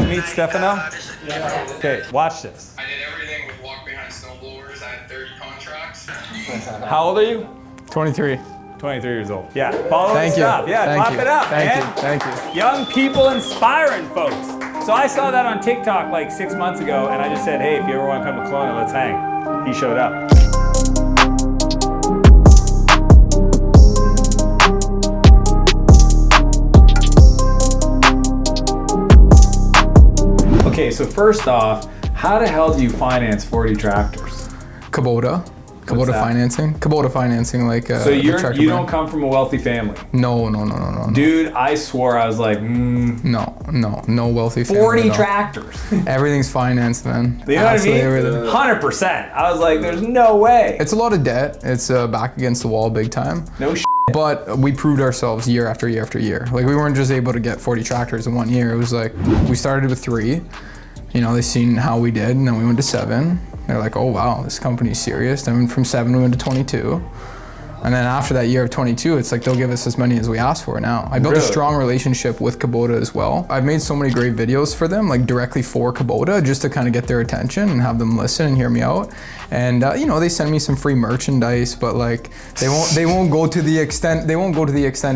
meet Stefano? Yeah. Okay, watch this. I did everything with walk behind snowblowers. I had 30 contracts. How old are you? 23. 23 years old. Yeah, follow Thank the you. stuff. Yeah, Thank clap you. it up, Thank man. you. Thank you. Young people inspiring folks. So I saw that on TikTok like 6 months ago, and I just said, hey, if you ever want to come to Kelowna, let's hang. He showed up. Okay, so first off, how the hell do you finance 40 tractors? Kubota financing, like. So you don't come from a wealthy family? No. Dude, I swore I was like, No wealthy family. 40 tractors. Everything's financed, man. You know Absolutely what I mean? everything. 100%. I was like, there's no way. It's a lot of debt. It's back against the wall big time. No shit. But we proved ourselves year after year after year. Like, we weren't just able to get 40 tractors in 1 year. It was like, we started with 3. You know, they seen how we did, and then we went to 7. They're like, oh wow, this company's serious. Then from 7 we went to 22. And then after that year of 22, it's like they'll give us as many as we asked for now. I built a strong relationship with Kubota as well. I've made so many great videos for them, like directly for Kubota, just to kind of get their attention and have them listen and hear me out. And you know, they send me some free merchandise, but like they won't go to the extent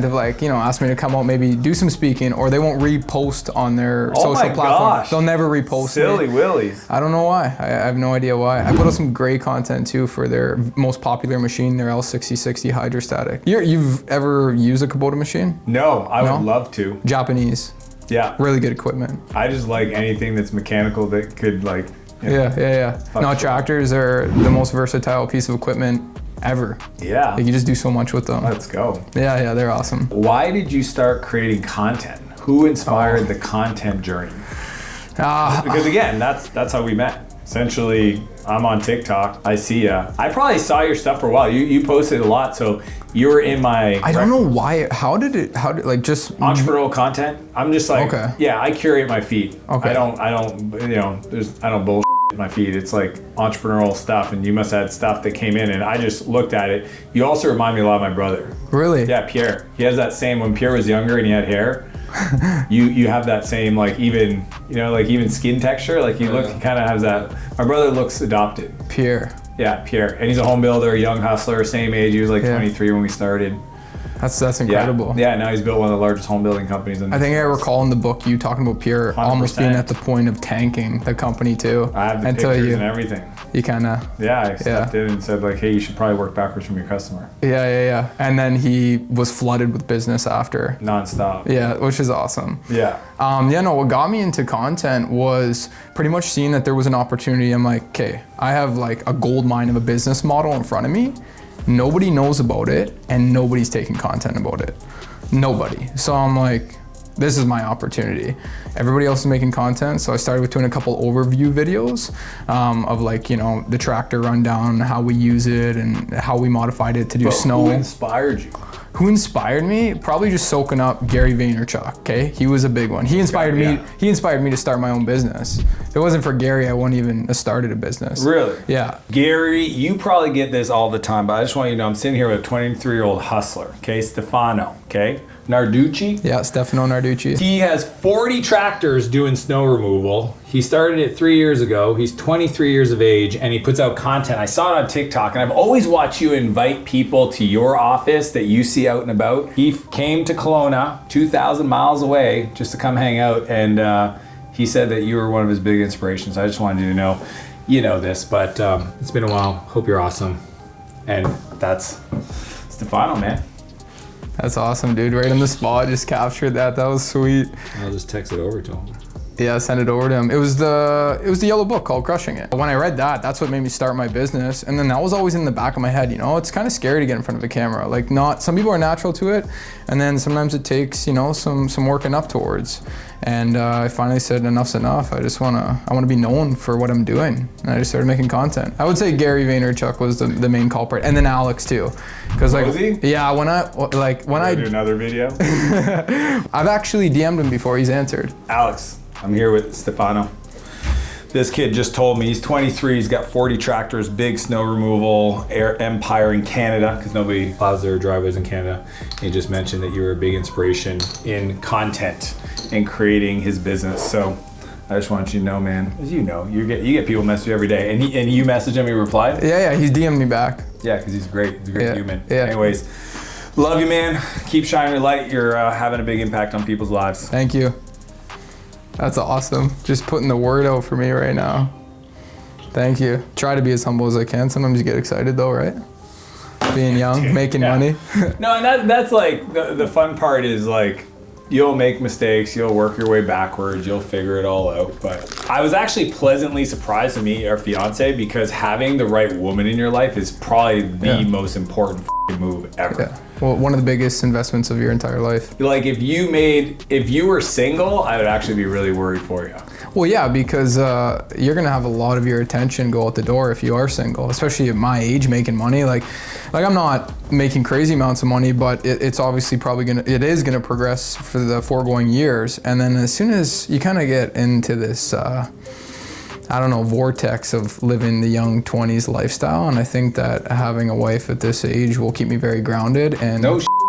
of like, you know, ask me to come out, maybe do some speaking, or they won't repost on their social platform. Gosh. They'll never repost. Silly willies. I don't know why. I have no idea why. I put out some great content too for their most popular machine, their L6060 hydrostatic. You've ever used a Kubota machine? No, I would love to. Japanese. Yeah. Really good equipment. I just like anything that's mechanical that could like. Yeah. No, tractors are the most versatile piece of equipment ever. Yeah. Like, you just do so much with them. Let's go. Yeah, they're awesome. Why did you start creating content? Who inspired the content journey? Because again, that's how we met. Essentially, I'm on TikTok. I see ya. I probably saw your stuff for a while. You posted a lot, so you were in my. I don't know why. How did like just entrepreneurial content? I'm just like, yeah, I curate my feed. Okay. I don't bullshit my feed. It's like entrepreneurial stuff, and you must have had stuff that came in, and I just looked at it. You also remind me a lot of my brother. Really? Yeah, Pierre. He has that same, when Pierre was younger and he had hair. you have that same, like, even, you know, like even skin texture. Like he kind of has that. My brother looks adopted. Pierre. Yeah, Pierre, and he's a home builder, young hustler, same age. He was like 23 when we started. That's incredible. Yeah, now he's built one of the largest home building companies in the I think I recall in the book you talking about Pierre 100%. Almost being at the point of tanking the company too. I have the pictures and everything. You kind of. Yeah, I stepped in and said like, hey, you should probably work backwards from your customer. Yeah. And then he was flooded with business after. Non-stop. Yeah, which is awesome. Yeah. What got me into content was pretty much seeing that there was an opportunity. I'm like, okay, I have like a gold mine of a business model in front of me. Nobody knows about it, and nobody's taking content about it. Nobody. So I'm like, this is my opportunity. Everybody else is making content, so I started with doing a couple overview videos of like, you know, the tractor rundown, how we use it, and how we modified it to do snow. Who inspired you? Who inspired me? Probably just soaking up Gary Vaynerchuk, okay? He was a big one. He inspired me. He inspired me to start my own business. If it wasn't for Gary, I wouldn't even have started a business. Really? Yeah. Gary, you probably get this all the time, but I just want you to know I'm sitting here with a 23-year-old hustler, okay? Stefano, okay? Narducci. Yeah, Stefano Narducci. He has 40 tractors doing snow removal. He started it 3 years ago. He's 23 years of age, and he puts out content. I saw it on TikTok, and I've always watched you invite people to your office that you see out and about. He came to Kelowna, 2,000 miles away, just to come hang out, and he said that you were one of his big inspirations. I just wanted you to know, you know this, but it's been a while. Hope you're awesome. And that's Stefano, man. That's awesome, dude. Right on the spot, just captured that. That was sweet. I'll just text it over to him. Yeah, send it over to him. It was the yellow book called Crushing It. When I read that, that's what made me start my business. And then that was always in the back of my head, you know, it's kind of scary to get in front of a camera. Like, some people are natural to it, and then sometimes it takes, you know, some working up towards. And I finally said enough's enough. I want to be known for what I'm doing. And I just started making content. I would say Gary Vaynerchuk was the main culprit, and then Alex too. Cause like, was he? Yeah, when I do another video. I've actually DM'd him before. He's answered. Alex, I'm here with Stefano. This kid just told me he's 23, he's got 40 tractors, big snow removal, empire in Canada, because nobody plows their driveways in Canada. He just mentioned that you were a big inspiration in content and creating his business. So I just want you to know, man, as you know, you get people message you every day, and you message him, he replied? Yeah, he's DM'd me back. Yeah, because he's great. He's a great human. Yeah. Anyways, love you, man. Keep shining your light. You're having a big impact on people's lives. Thank you. That's awesome. Just putting the word out for me right now. Thank you. Try to be as humble as I can. Sometimes you get excited though, right? Being young, making money. No, and that's like, the fun part is like, you'll make mistakes, you'll work your way backwards, you'll figure it all out. But I was actually pleasantly surprised to meet our fiance, because having the right woman in your life is probably the most important move ever. Yeah. Well, one of the biggest investments of your entire life. Like if you were single, I would actually be really worried for you. Well, yeah, because you're gonna have a lot of your attention go out the door if you are single, especially at my age, making money. Like I'm not making crazy amounts of money, but it's obviously it is gonna progress for the foregoing years. And then as soon as you kind of get into this, vortex of living the young 20s lifestyle, and I think that having a wife at this age will keep me very grounded and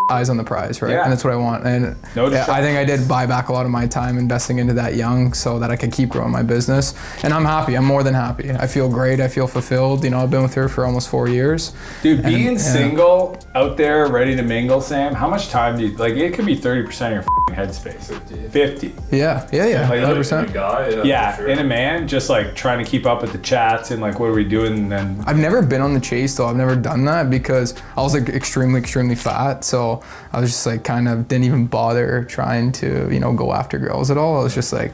eyes on the prize, right? Yeah. And that's what I want. And I think I did buy back a lot of my time investing into that young so that I could keep growing my business. And I'm happy. I'm more than happy. I feel great. I feel fulfilled. I've been with her for almost 4 years. Dude, being single out there, ready to mingle, Sam, how much time do you, like, it could be 30% of your headspace. 50. Yeah, 100%. Yeah, in a man, just like trying to keep up with the chats and like, what are we doing? And then I've never been on the chase though. I've never done that because I was like extremely fat. So I was just like kind of didn't even bother trying to, go after girls at all. I was just like,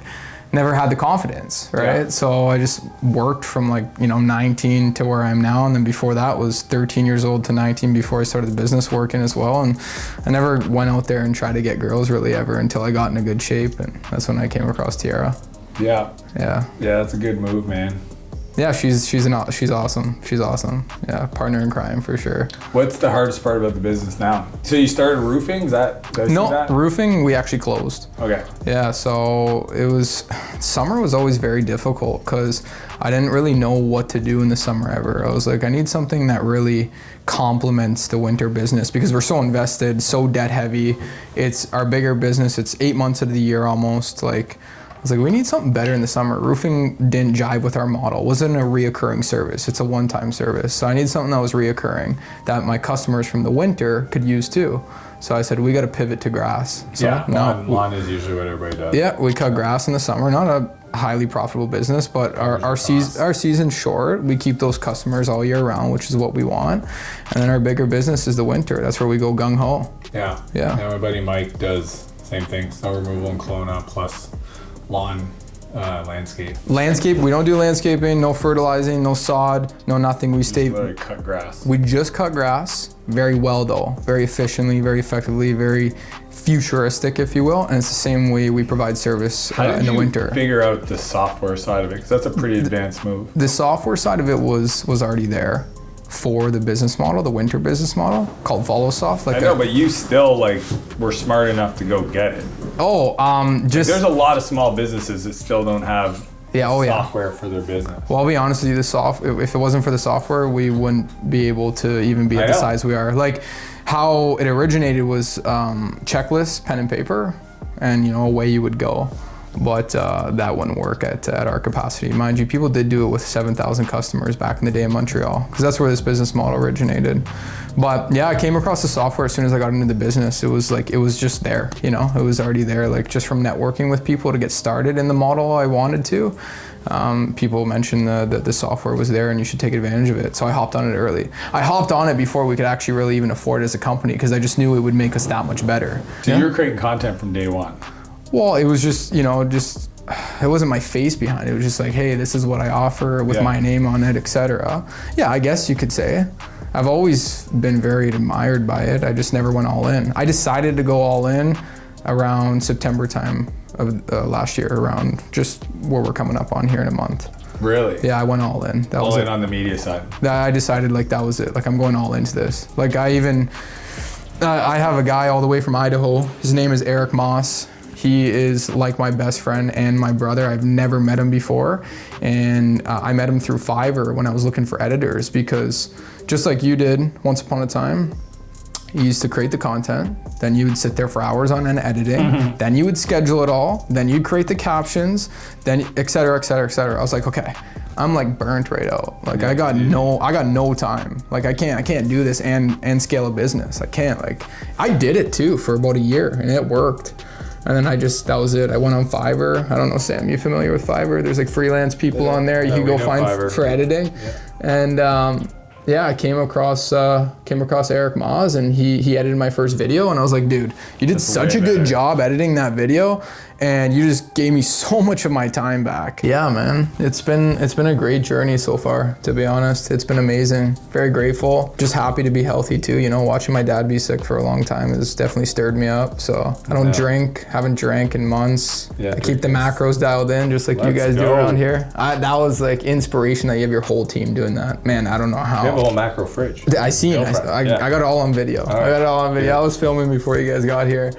never had the confidence, right? Yeah. So I just worked from 19 to where I am now. And then before that was 13 years old to 19 before I started the business working as well. And I never went out there and tried to get girls really ever until I got in a good shape. And that's when I came across Tiara. Yeah. Yeah. Yeah, that's a good move, man. Yeah, she's awesome. She's awesome. Yeah, partner in crime for sure. What's the hardest part about the business now? So you started roofing? No, roofing we actually closed. Okay. Yeah, so summer was always very difficult because I didn't really know what to do in the summer ever. I was like, I need something that really complements the winter business because we're so invested, so debt heavy. It's our bigger business. It's 8 months of the year almost. I was like, we need something better in the summer. Roofing didn't jive with our model. It wasn't a reoccurring service. It's a one-time service. So I need something that was reoccurring that my customers from the winter could use too. So I said, we got to pivot to grass. So lawn is usually what everybody does. Yeah, we cut grass in the summer. Not a highly profitable business, but our season's short. We keep those customers all year round, which is what we want. And then our bigger business is the winter. That's where we go gung-ho. Yeah. Yeah. My buddy Mike does same thing, snow removal and Kelowna plus lawn landscape. We don't do landscaping, no fertilizing, no sod, no nothing. We cut grass. We just cut grass very well though, very efficiently, very effectively, very futuristic, if you will. And it's the same way we provide service in the winter. How did you figure out the software side of it? Because that's a pretty advanced move. The software side of it was already there for the business model, the winter business model called VoloSoft. I know, but you still were smart enough to go get it. There's a lot of small businesses that still don't have software for their business. Well, I'll be honest with you, if it wasn't for the software, we wouldn't be able to even be at the size we are. Like how it originated was checklists, pen and paper, and away you would go. But that wouldn't work at our capacity. Mind you, people did do it with 7,000 customers back in the day in Montreal, because that's where this business model originated. But yeah, I came across the software as soon as I got into the business. It was just there, it was already there, just from networking with people to get started in the model I wanted to. People mentioned that the software was there and you should take advantage of it. So I hopped on it early. I hopped on it before we could actually really even afford it as a company, because I just knew it would make us that much better. So you were creating content from day one? Well, it was just, it wasn't my face behind it. It was just like, hey, this is what I offer with my name on it, etc. Yeah, I guess you could say. I've always been very admired by it. I just never went all in. I decided to go all in around September time of last year, around just where we're coming up on here in a month. Really? Yeah, I went all in. That all was in it. On the media side? I decided that was it. I'm going all into this. I have a guy all the way from Idaho. His name is Eric Moss. He is like my best friend and my brother. I've never met him before. And I met him through Fiverr when I was looking for editors, because just like you did once upon a time, You used to create the content, then you would sit there for hours on end editing, then you would schedule it all, then you'd create the captions, then et cetera, et cetera, et cetera. I was like, okay, I'm like burnt right out. Like I got no time. Like I can't do this and scale a business. I can't. Like I did it too for about a year and it worked. And then that was it. I went on Fiverr. I don't know, Sam, you familiar with Fiverr? There's like freelance people on there you can go find for editing. Yeah. And I came across Eric Maas, and he edited my first video, and I was like, dude, you did such a good job editing that video, and you just gave me so much of my time back. Yeah, man, it's been a great journey so far, to be honest. It's been amazing. Very grateful. Just happy to be healthy too. You know, watching my dad be sick for a long time has definitely stirred me up. So I don't drink, haven't drank in months. Yeah, I keep the macros dialed in, just like you guys do around here. That was like inspiration that you have your whole team doing that. Man, I don't know how. You have a whole macro fridge. I seen it. I got it all on video. I got it all on video. I was filming before you guys got here.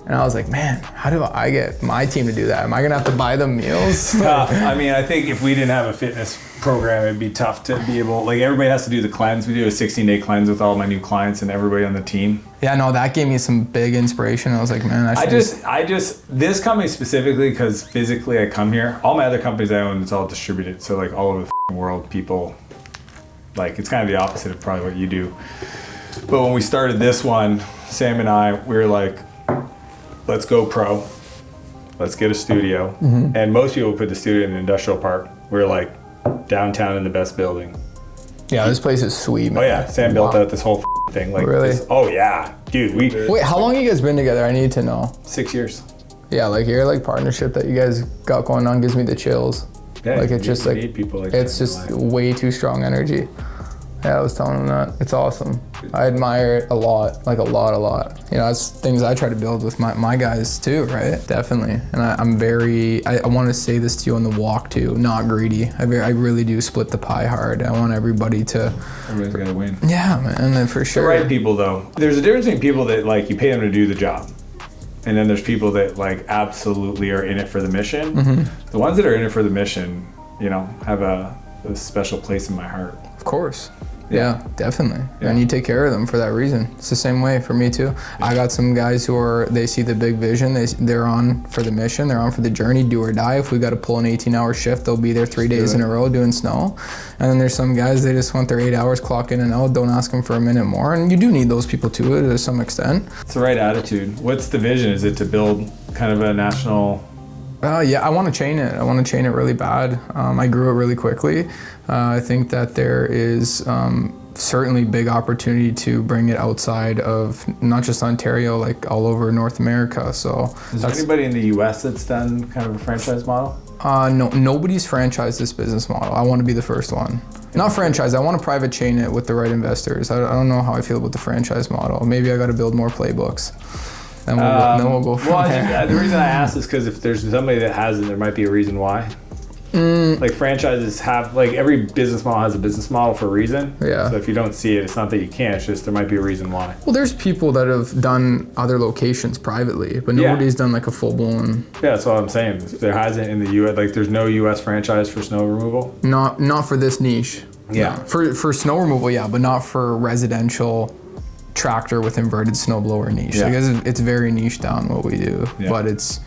And I was like, man, how do I get my team to do that? Am I gonna have to buy them meals? Tough. I mean, I think if we didn't have a fitness program, it'd be tough to be able, like everybody has to do the cleanse. We do a 16-day cleanse with all my new clients and everybody on the team. Yeah, no, that gave me some big inspiration. I was like, man, I just, this company specifically, because physically I come here, all my other companies I own, it's all distributed. So like all over the world, people, like it's kind of the opposite of probably what you do. But when we started this one, Sam and I, we were like, let's go pro. Let's get a studio. Mm-hmm. And most people put the studio in an industrial park. We're like downtown in the best building. Yeah, this place is sweet, man. Oh yeah, Sam built out this whole thing. Like really? Oh yeah, dude. Wait, how long have you guys been together? I need to know. 6 years. Yeah, like your like partnership that you guys got going on gives me the chills. Yeah, like it's just like people like it's just way too strong energy. Yeah, I was telling him that. It's awesome. I admire it a lot, like a lot. You know, it's things I try to build with my guys too, right? Definitely. And I want to say this to you on the walk too, not greedy. I really do split the pie hard. I want everybody's got to win. Yeah, man, for sure. The right people though. There's a difference between people that like you pay them to do the job. And then there's people that like absolutely are in it for the mission. Mm-hmm. The ones that are in it for the mission, you know, have a special place in my heart. Of course. Yeah, definitely. Yeah. And you take care of them for that reason. It's the same way for me too. Yeah. I got some guys who they see the big vision. They're on for the mission. They're on for the journey, do or die. If we got to pull an 18-hour shift, they'll be there 3 days in a row doing snow. And then there's some guys, they just want their 8 hours, clock in and out. Don't ask them for a minute more. And you do need those people too, to some extent. It's the right attitude. What's the vision? Is it to build kind of a national... Yeah, I want to chain it. I want to chain it really bad. I grew it really quickly. I think that there is certainly big opportunity to bring it outside of not just Ontario, like all over North America. So, is there anybody in the U.S. that's done kind of a franchise model? No, nobody's franchised this business model. I want to be the first one. Not franchise. I want to private chain it with the right investors. I don't know how I feel about the franchise model. Maybe I got to build more playbooks. Then we'll go from there. The reason I ask is because if there's somebody that has it, there might be a reason why. Like franchises have, like every business model has a business model for a reason. Yeah. So if you don't see it, it's not that you can't, it's just there might be a reason why. Well, there's people that have done other locations privately, but nobody's done like a full-blown... Yeah, that's what I'm saying. There hasn't in the U.S., like there's no U.S. franchise for snow removal? Not for this niche. Yeah. No. For snow removal, yeah, but not for residential tractor with inverted snowblower niche. Yeah. Like it's very niche down what we do, but it's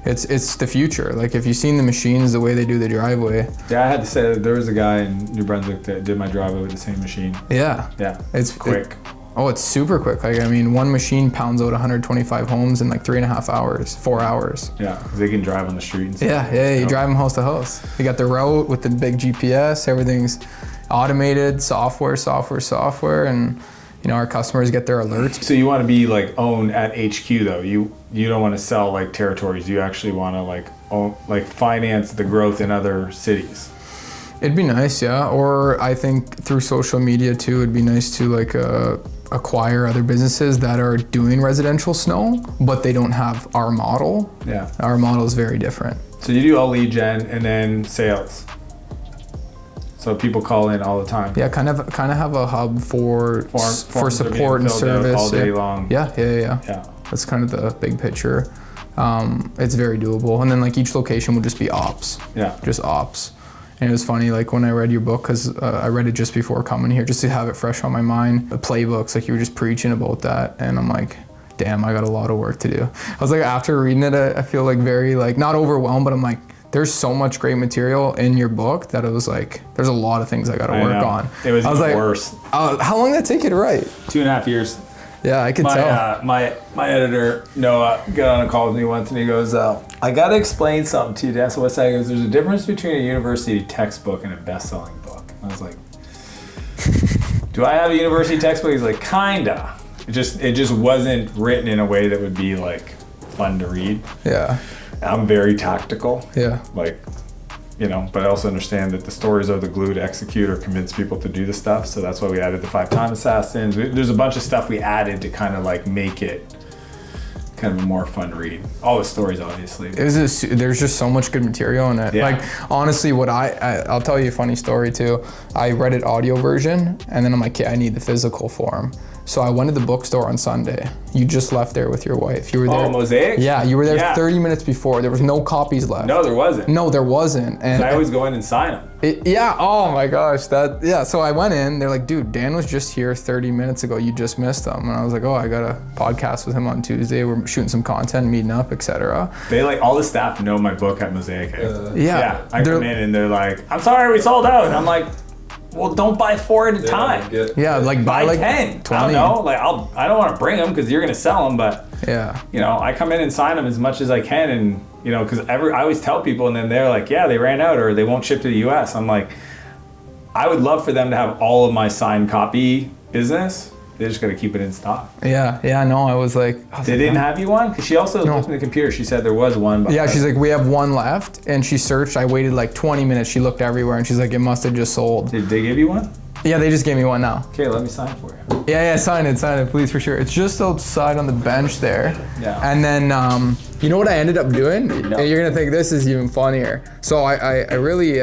the future. Like if you've seen the machines, the way they do the driveway. Yeah, I had to say that there was a guy in New Brunswick that did my driveway with the same machine. Yeah. Yeah. It's quick. It's super quick. Like I mean, one machine pounds out 125 homes in like 3.5 hours, 4 hours. Yeah, because they can drive on the street and stuff. Yeah, you drive them house to house. You got the route with the big GPS. Everything's automated, software, and you know, our customers get their alerts. So you want to be like owned at HQ though. You don't want to sell like territories. You actually want to like own, like finance the growth in other cities. It'd be nice, yeah. Or I think through social media too, it'd be nice to like acquire other businesses that are doing residential snow, but they don't have our model. Yeah. Our model is very different. So you do all lead gen and then sales. So people call in all the time. Yeah, kind of have a hub for support and service all day long. Yeah. That's kind of the big picture. It's very doable, and then like each location would just be ops. Yeah, just ops, And it was funny, like when I read your book, because I read it just before coming here, just to have it fresh on my mind. The playbooks, like you were just preaching about that, and I'm like, damn, I got a lot of work to do. I was like, after reading it, I feel like very like, not overwhelmed, but I'm like, there's so much great material in your book that it was like, there's a lot of things I got to work on. It was even like, worse. How long did that take you to write? 2.5 years. Yeah, I could tell. My editor, Noah, got on a call with me once and he goes, I got to explain something to you, Dan. So what's that? He goes, there's a difference between a university textbook and a best-selling book. And I was like, do I have a university textbook? He's like, kinda. It just wasn't written in a way that would be like fun to read. Yeah. I'm very tactical. Yeah. Like, but I also understand that the stories are the glue to execute or convince people to do the stuff. So that's why we added the 5-time assassins. There's a bunch of stuff we added to kind of like make it kind of a more fun read. All the stories, obviously. There's just so much good material in it. Yeah. Like, honestly, what I'll tell you a funny story too. I read it audio version, and then I'm like, I need the physical form. So I went to the bookstore on Sunday. You just left there with your wife. You were there. Oh, Mosaic? Yeah, you were there 30 minutes before. There was no copies left. No, there wasn't. No, there wasn't. And I always go in and sign them. Yeah, oh my gosh. So I went in, they're like, dude, Dan was just here 30 minutes ago. You just missed him. And I was like, oh, I got a podcast with him on Tuesday. We're shooting some content, meeting up, etc. They like, all the staff know my book at Mosaic. Yeah. I come in and they're like, I'm sorry, we sold out. And I'm like, well, don't buy 4 at a time. Yeah, like buy like 10. 20. I don't know. Like I don't want to bring them because you're gonna sell them, but yeah, I come in and sign them as much as I can, and because I always tell people, and then they're like, yeah, they ran out or they won't ship to the U.S. I'm like, I would love for them to have all of my signed copy business. They just got to keep it in stock. Yeah, no, I was like... They didn't have you one? Because she also looked in the computer. She said there was one. Yeah, she's like, we have one left. And she searched. I waited like 20 minutes. She looked everywhere. And she's like, it must have just sold. Did they give you one? Yeah, they just gave me one now. Okay, let me sign for you. Yeah, sign it, please, for sure. It's just outside on the bench there. Yeah. And then, you know what I ended up doing? No. And you're going to think this is even funnier. So I really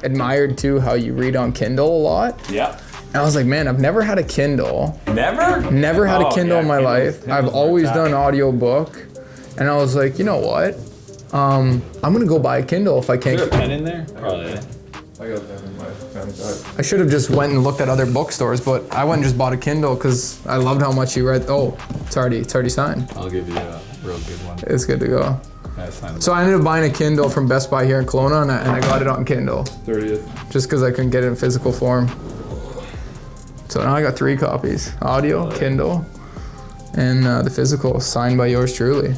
admired, too, how you read on Kindle a lot. Yeah. And I was like, man, I've never had a Kindle. Never? Never had a Kindle in my life. Kindle's I've always done audiobook. And I was like, you know what? I'm gonna go buy a Kindle if I can't. Is there a pen in there? Probably. I got a pen in my pen bag. I should have just went and looked at other bookstores, but I went and just bought a Kindle because I loved how much you read. Oh, it's already signed. I'll give you a real good one. It's good to go. Yeah, signed. So I ended up buying a Kindle from Best Buy here in Kelowna, and I got it on Kindle. 30th. Just because I couldn't get it in physical form. So now I got 3 copies: audio, Kindle, and the physical, signed by yours truly.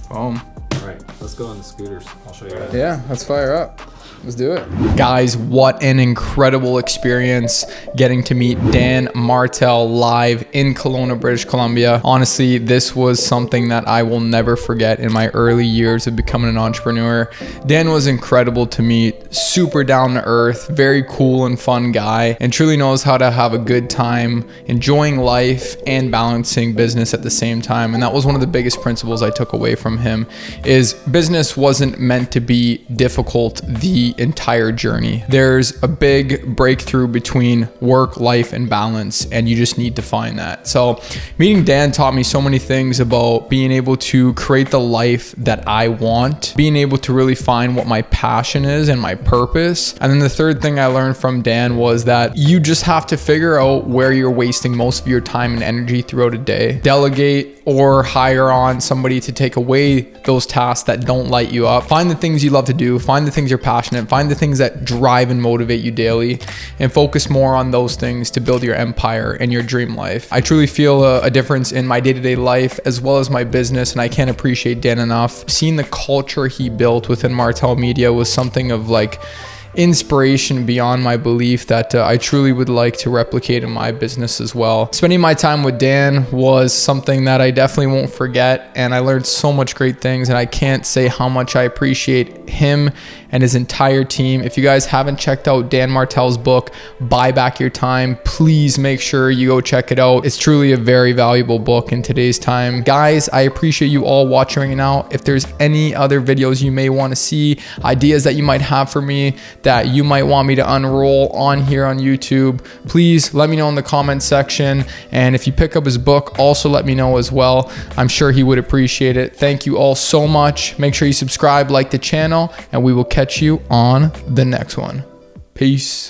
Boom. All right, let's go on the scooters. I'll show you guys. Yeah, let's fire up. Let's do it. Guys, what an incredible experience getting to meet Dan Martell live in Kelowna, British Columbia. Honestly, this was something that I will never forget in my early years of becoming an entrepreneur. Dan was incredible to meet, super down to earth, very cool and fun guy, and truly knows how to have a good time, enjoying life and balancing business at the same time. And that was one of the biggest principles I took away from him, is business wasn't meant to be difficult the entire journey. There's a big breakthrough between work, life, and balance, and you just need to find that. So meeting Dan taught me so many things about being able to create the life that I want, being able to really find what my passion is and my purpose. And then the third thing I learned from Dan was that you just have to figure out where you're wasting most of your time and energy throughout a day. Delegate or hire on somebody to take away those tasks that don't light you up. Find the things you love to do, find the things you're passionate, find the things that drive and motivate you daily, and focus more on those things to build your empire and your dream life. I truly feel a difference in my day-to-day life as well as my business, and I can't appreciate Dan enough. Seeing the culture he built within Martel Media was something of like inspiration beyond my belief that I truly would like to replicate in my business as well. Spending my time with Dan was something that I definitely won't forget, and I learned so much great things, and I can't say how much I appreciate him and his entire team. If you guys haven't checked out Dan Martell's book, Buy Back Your Time, please make sure you go check it out. It's truly a very valuable book in today's time. Guys, I appreciate you all watching right now. If there's any other videos you may want to see, ideas that you might have for me that you might want me to unroll on here on YouTube, please let me know in the comment section. And if you pick up his book, also let me know as well. I'm sure he would appreciate it. Thank you all so much. Make sure you subscribe, like the channel, and we will catch you on the next one. Peace.